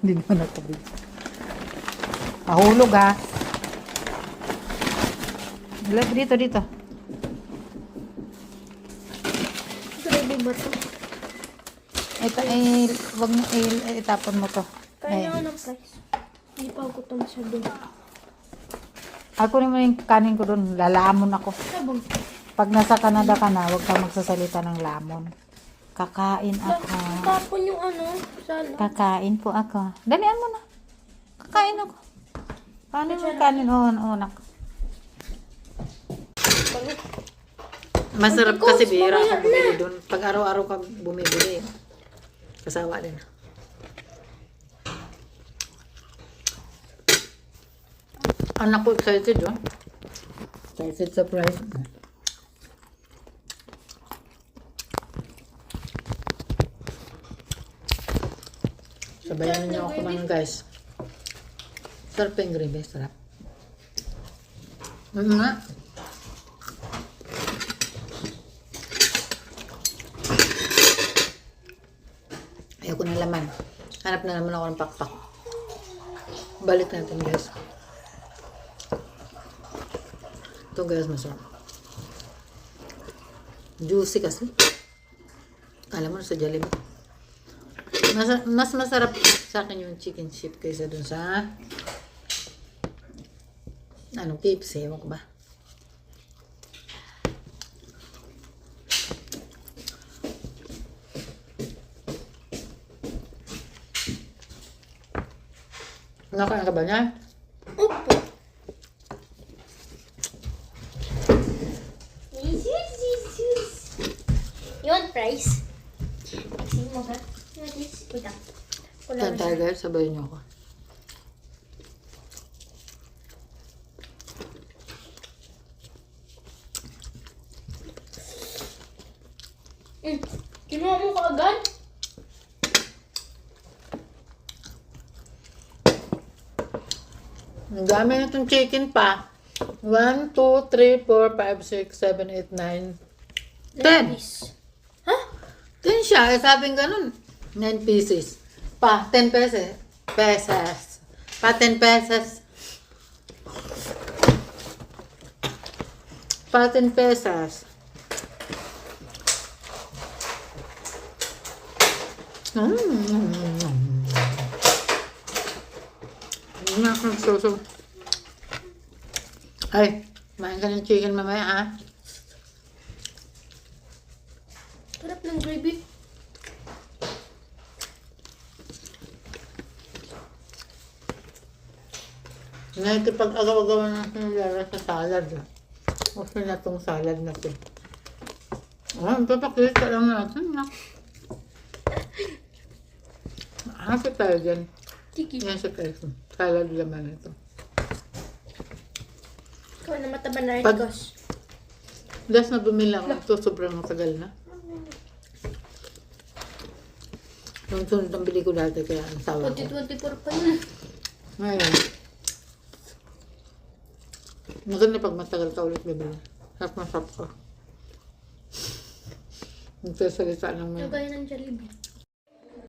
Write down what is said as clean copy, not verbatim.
Hindi naman nakabig. Mahulog ha. Dito, dito. Grabe ba ito? Ito ay, wag mo, itapon mo to. Kaya nga ng price. Hindi pa ako ito masyado. Ako naman yung kanin ko doon, lalamon ako. Sabon. Pag nasa Canada ka na, huwag kang magsasalita ng lamon. Kakain ako. Tapon yung salad. Kakain po ako. Dalian mo na. Kakain ako. Kanin mo, kanin. Oo, nak. Masarap kasi bihira ka bumili doon. Pag araw-araw ka bumibili, kasawa din. Anak ko excited, oh. Excited sa price. Sabayan niyo ako kumain, guys. Sarap yung gravy, sarap. Nga. Ayoko ng laman. Hanap na naman ako ng pakpak. Balik natin, guys. Ito, guys, masarap. Juicy kasi. Alam mo, sa Jollibee. Mas masarap sa akin yung chicken chip kaysa dun sa KFC, ewan ko ba. Nakain ka ba niya? Opo. You want fries? Sige mo ka? You want this? Wait lang. Tan tayo, guys, sabayan niyo ako. Kinuha mo ka agad? Ang dami na itong chicken pa. 1, 2, 3, 4, 5, 6, 7, 8, 9, 10. Ha? 10 siya. Eh, sabing ganun. 9 pieces. Pa, 10 pesos. Pa, 10 pesos. Pa, 10 pesos. So. Ay, kumain ka ng chicken mamaya, ha? Sarap ng gravy. Nakikipag-agaw-agawa ng sinilala sa salad. Gusto na itong salad na ito. Papakita lang natin. Hapit tayo dyan. Tiki. Yan sa Quezon. Salad laman ito. Ikaw na mataba na rin, Pag- Gosh. Last na bumili ako ito, sobrang matagal na. Yung sunod ang bili ko dati, kaya ang sawa ko. 2024 pa yun. Ngayon, maganda pag matagal ka ulit bibili. Sarap na sarap ko. Nagsasalita ng Ito gaya ng Jollibee.